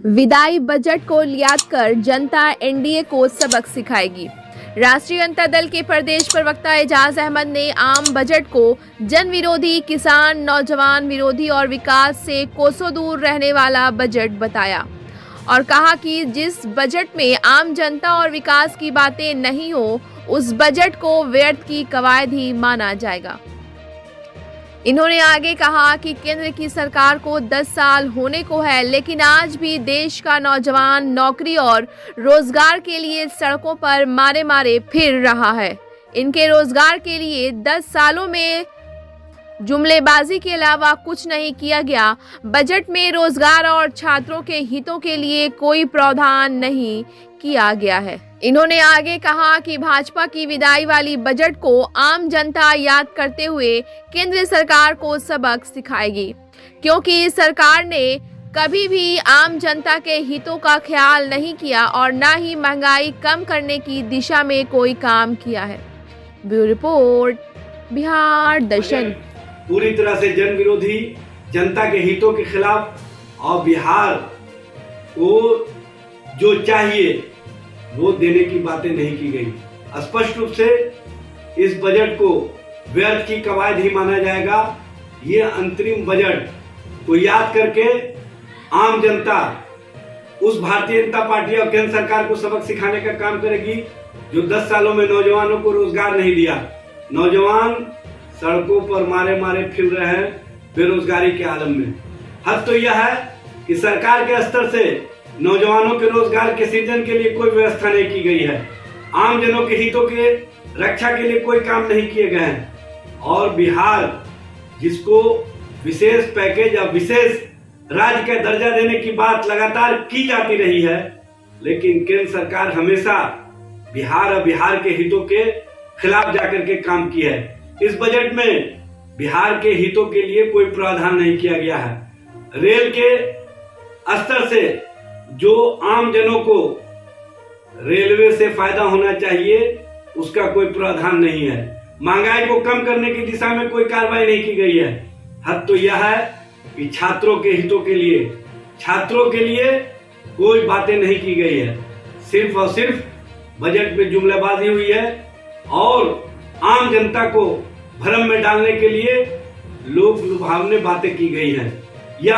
विदाई बजट को याद कर जनता एनडीए को सबक सिखाएगी। राष्ट्रीय जनता दल के प्रदेश प्रवक्ता एजाज अहमद ने आम बजट को जन विरोधी, किसान, नौजवान विरोधी और विकास से कोसों दूर रहने वाला बजट बताया और कहा कि जिस बजट में आम जनता और विकास की बातें नहीं हो, उस बजट को व्यर्थ की कवायद ही माना जाएगा। इन्होंने आगे कहा कि केंद्र की सरकार को 10 साल होने को है, लेकिन आज भी देश का नौजवान नौकरी और रोजगार के लिए सड़कों पर मारे मारे फिर रहा है। इनके रोजगार के लिए 10 सालों में जुमलेबाजी के अलावा कुछ नहीं किया गया। बजट में रोजगार और छात्रों के हितों के लिए कोई प्रावधान नहीं किया गया है। इन्होंने आगे कहा कि भाजपा की विदाई वाली बजट को आम जनता याद करते हुए केंद्र सरकार को सबक सिखाएगी, क्योंकि सरकार ने कभी भी आम जनता के हितों का ख्याल नहीं किया और न ही महंगाई कम करने की दिशा में कोई काम किया है। ब्यूरो रिपोर्ट, बिहार दर्शन। पूरी तरह से जन विरोधी, जनता के हितों के खिलाफ और बिहार को जो चाहिए वो देने की बातें नहीं की गई। स्पष्ट रूप से इस बजट को व्यर्थ की कवायद ही माना जाएगा। ये अंतरिम बजट को याद करके आम जनता उस भारतीय जनता पार्टी और केंद्र सरकार को सबक सिखाने का काम करेगी जो 10 सालों में नौजवानों को रोजगार नहीं दिया। नौजवान सड़कों पर मारे मारे फिर रहे हैं बेरोजगारी के आलम में। हद तो यह है कि सरकार के स्तर से नौजवानों के रोजगार के सृजन के लिए कोई व्यवस्था नहीं की गई है। आम जनों के हितों के रक्षा के लिए कोई काम नहीं किए गए हैं। और बिहार, जिसको विशेष पैकेज या विशेष राज्य का दर्जा देने की बात लगातार की जाती रही है, लेकिन केंद्र सरकार हमेशा बिहार और बिहार के हितों के खिलाफ जाकर के काम की है। इस बजट में बिहार के हितों के लिए कोई प्रावधान नहीं किया गया है। रेल के स्तर से जो आम जनों को रेलवे से फायदा होना चाहिए, उसका कोई प्रावधान नहीं है। महंगाई को कम करने की दिशा में कोई कार्रवाई नहीं की गई है। हद तो यह है कि छात्रों के हितों के लिए कोई बातें नहीं की गई है। सिर्फ और सिर्फ बजट में जुमलेबाजी हुई है और आम जनता को भ्रम में डालने के लिए लोक लुभावनी बातें की गई हैं। यह